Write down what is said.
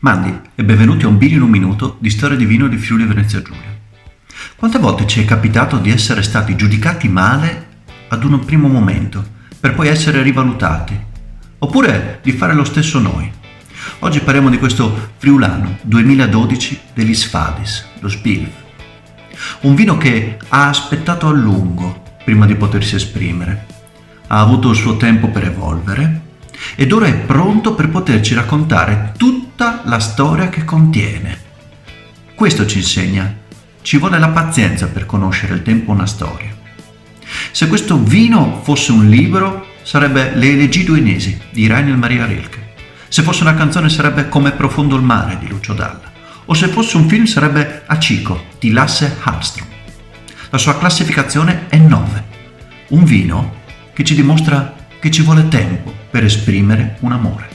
Mandi e benvenuti a un Vino in un minuto di storia di vino di Friuli Venezia Giulia. Quante volte ci è capitato di essere stati giudicati male ad un primo momento per poi essere rivalutati? Oppure di fare lo stesso noi? Oggi parliamo di questo friulano 2012 degli Sfadis, lo Spilv. Un vino che ha aspettato a lungo prima di potersi esprimere, ha avuto il suo tempo per evolvere ed ora è pronto per poterci raccontare tutta la storia che contiene. Questo ci insegna, ci vuole la pazienza per conoscere il tempo una storia. Se questo vino fosse un libro, sarebbe Le Elegie Duenesi di Rainer Maria Rilke. Se fosse una canzone sarebbe Come profondo il mare di Lucio Dalla. O se fosse un film sarebbe Hachiko di Lasse Hallström. La sua classificazione è 9. Un vino che ci dimostra che ci vuole tempo per esprimere un amore.